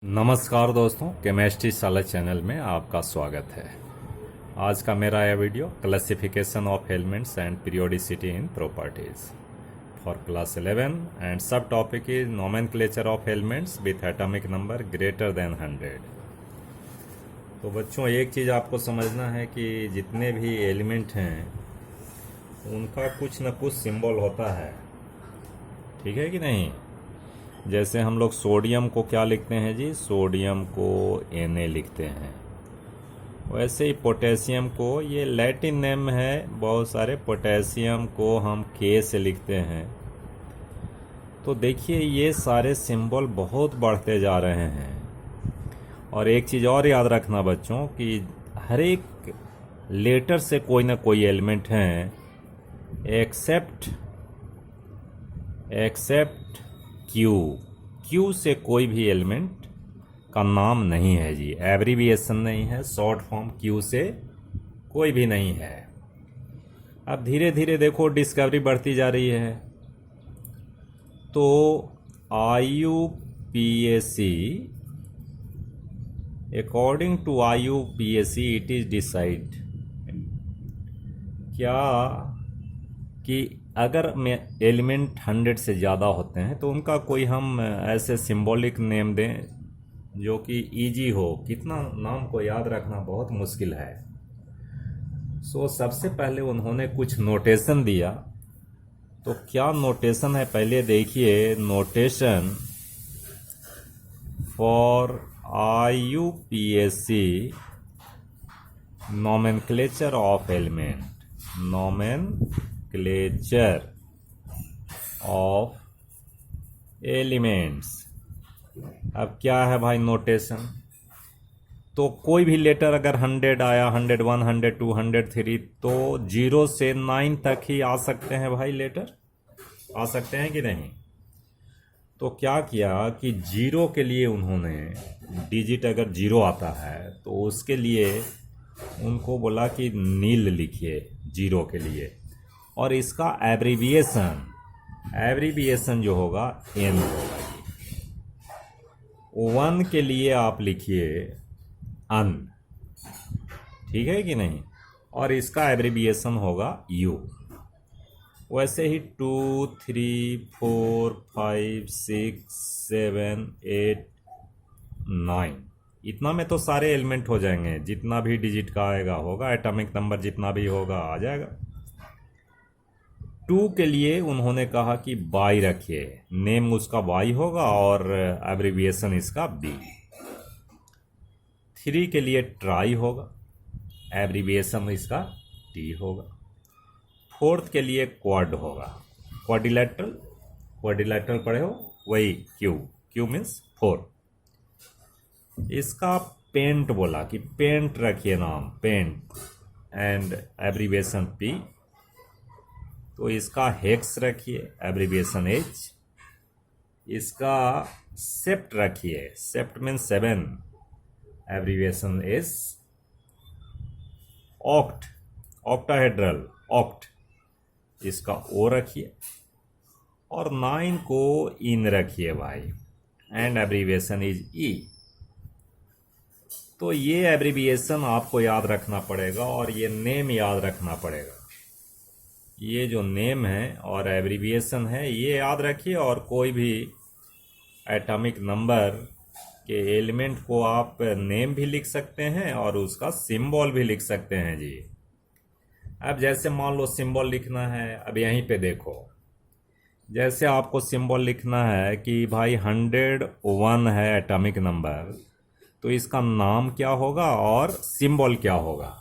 नमस्कार दोस्तों, केमिस्ट्री साला चैनल में आपका स्वागत है। आज का मेरा यह video classification of elements and periodicity in properties for class 11 and sub topic is nomenclature of elements with atomic number greater than 100। तो बच्चों, एक चीज़ आपको समझना है कि जितने भी एलिमेंट हैं उनका कुछ न कुछ सिंबल होता है, ठीक है कि नहीं। जैसे हम लोग सोडियम को क्या लिखते हैं जी, सोडियम को Na लिखते हैं। वैसे ही पोटेशियम को, ये लैटिन नेम है बहुत सारे, पोटेशियम को हम K से लिखते हैं। तो देखिए ये सारे सिंबल बहुत बढ़ते जा रहे हैं। और एक चीज़ और याद रखना बच्चों कि हर एक लेटर से कोई ना कोई एलिमेंट हैं, एक्सेप्ट क्यू से कोई भी एलिमेंट का नाम नहीं है जी, एब्रीविएशन नहीं है, शॉर्ट फॉर्म क्यू से कोई भी नहीं है। अब धीरे धीरे देखो डिस्कवरी बढ़ती जा रही है। तो IUPAC, according to IUPAC it is decide क्या कि अगर एलिमेंट 100 से ज़्यादा होते हैं तो उनका कोई हम ऐसे सिंबॉलिक नेम दें जो कि इजी हो। कितना नाम को याद रखना बहुत मुश्किल है। सबसे पहले उन्होंने कुछ नोटेशन दिया। तो क्या नोटेशन है पहले देखिए। Notation for IUPAC nomenclature of element, nomenclature of elements. अब क्या है भाई नोटेशन। तो कोई भी लेटर अगर 100 आया, 101, 102, 103, तो 0 से 9 तक ही आ सकते हैं भाई, लेटर आ सकते हैं कि नहीं। तो क्या किया कि 0 के लिए उन्होंने, डिजिट अगर 0 आता है तो उसके लिए उनको बोला कि नील लिखिए 0 के लिए, और इसका एब्रीविएशन जो होगा N होगा। 1 के लिए आप लिखिए अन, ठीक है कि नहीं, और इसका एब्रीविएशन होगा U। वैसे ही 2, 3, 4, 5, 6, 7, 8, 9, इतना में तो सारे एलिमेंट हो जाएंगे। जितना भी डिजिट का आएगा होगा, एटॉमिक नंबर जितना भी होगा आ जाएगा। 2 के लिए उन्होंने कहा कि बाई रखिए, नेम उसका वाई होगा और एब्रीविएशन इसका B। 3 के लिए ट्राई होगा, एब्रीविएशन इसका T होगा। 4th के लिए क्वाड होगा, क्वाड्रिलेटरल पढ़े हो, वही क्यू मीन्स 4। इसका पेंट बोला कि पेंट रखिए नाम, पेंट एंड एब्रीविएशन P। तो इसका हेक्स रखिए, एब्रीविएशन H। इसका सेप्ट रखिए, sept means 7, abbreviation S। Oct, octahedral, oct, इसका O रखिए, और 9 को इन रखिए भाई, एंड एब्रीविएशन इज E। तो ये एब्रीविएशन आपको याद रखना पड़ेगा और ये नेम याद रखना पड़ेगा। ये जो नेम है और एब्रीविएशन है ये याद रखिए, और कोई भी एटॉमिक नंबर के एलिमेंट को आप नेम भी लिख सकते हैं और उसका सिंबल भी लिख सकते हैं जी। अब जैसे मान लो सिंबल लिखना है, अब यहीं पे देखो, जैसे आपको सिंबल लिखना है कि भाई 101 है एटॉमिक नंबर, तो इसका नाम क्या होगा और सिंबल क्या होगा।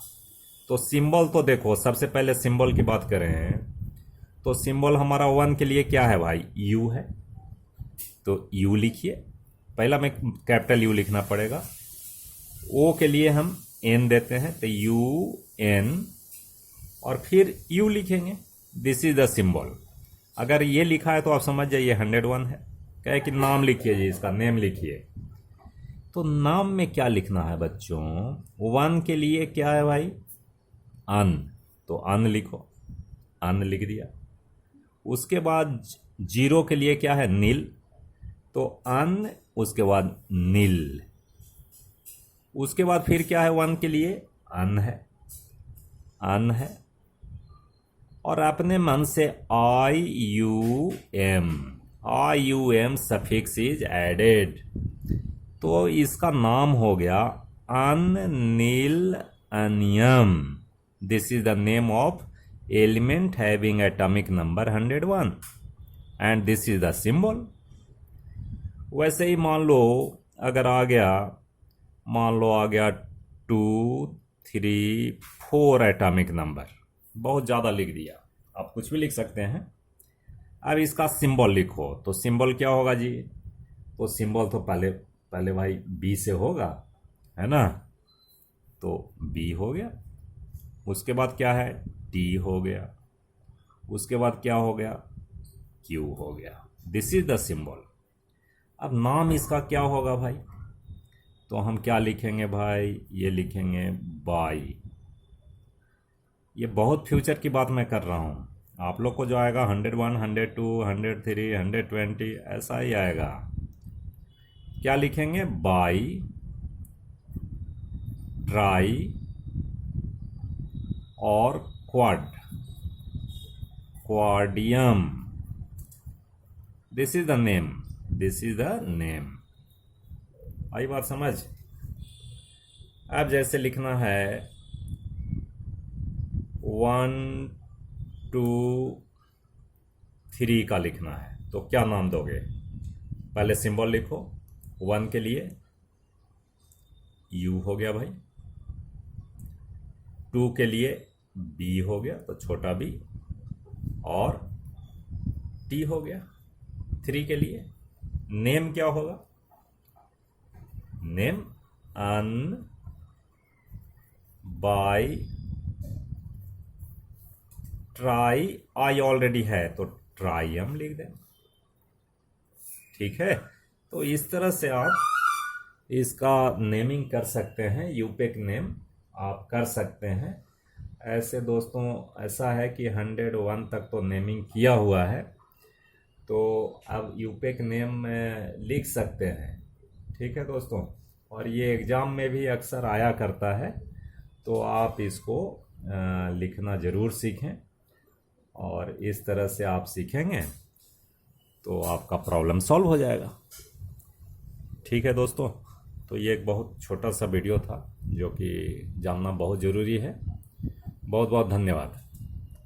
तो सिंबल तो देखो, सबसे पहले सिंबल की बात करें तो सिंबल हमारा 1 के लिए क्या है भाई, U है। तो U लिखिए, पहला में कैपिटल U लिखना पड़ेगा। O के लिए हम N देते हैं, तो UN, और फिर U लिखेंगे। This is the symbol. अगर ये लिखा है तो आप समझ जाइए 101 है। कहे कि नाम लिखिए जी, इसका नेम लिखिए। तो नाम में क्या लिखना है बच्चों, 1 के लिए क्या है भाई, अन, तो अन लिखो, अन लिख दिया। उसके बाद 0 के लिए क्या है, नील, तो अन उसके बाद नील, उसके बाद फिर क्या है 1 के लिए अन है, अन है, और अपने मन से I U M suffix is added, तो इसका नाम हो गया unnilunium. This is the name of element having atomic number 101 and this is the symbol. वैसे ही मान लो अगर आ गया, मान लो आ गया 2 3 4 एटॉमिक नंबर, बहुत ज़्यादा लिख दिया, आप कुछ भी लिख सकते हैं। अब इसका सिंबल लिखो, तो सिंबल क्या होगा जी? तो सिंबल तो पहले भाई बी से होगा, है ना, तो बी हो गया, उसके बाद क्या है टी हो गया, उसके बाद क्या हो गया क्यू हो गया। This is the symbol. अब नाम इसका क्या होगा भाई? तो हम क्या लिखेंगे भाई? ये लिखेंगे बाई। ये बहुत फ्यूचर की बात मैं कर रहा हूँ, आप लोग को जो आएगा 101 102 103 120 ऐसा ही आएगा। क्या लिखेंगे? बाई, ट्राई और quadium. This is the name, this is the name. आई बात समझ? अब जैसे लिखना है 1 2 3 का लिखना है, तो क्या नाम दोगे? पहले सिंबल लिखो, 1 के लिए यू हो गया भाई, 2 के लिए बी हो गया, तो छोटा बी, और टी हो गया। 3 के लिए नेम क्या होगा? Name un, bi, tri, I already है तो ट्राइयम लिख दें। ठीक है, तो इस तरह से आप इसका नेमिंग कर सकते हैं, यूपेक नेम आप कर सकते हैं। ऐसे दोस्तों ऐसा है कि 101 तक तो नेमिंग किया हुआ है, तो अब यूपेक नेम में लिख सकते हैं। ठीक है दोस्तों, और ये एग्ज़ाम में भी अक्सर आया करता है, तो आप इसको लिखना ज़रूर सीखें, और इस तरह से आप सीखेंगे तो आपका प्रॉब्लम सॉल्व हो जाएगा। ठीक है दोस्तों, तो ये एक बहुत छोटा सा वीडियो था जो कि जानना बहुत ज़रूरी है। बहुत बहुत धन्यवाद।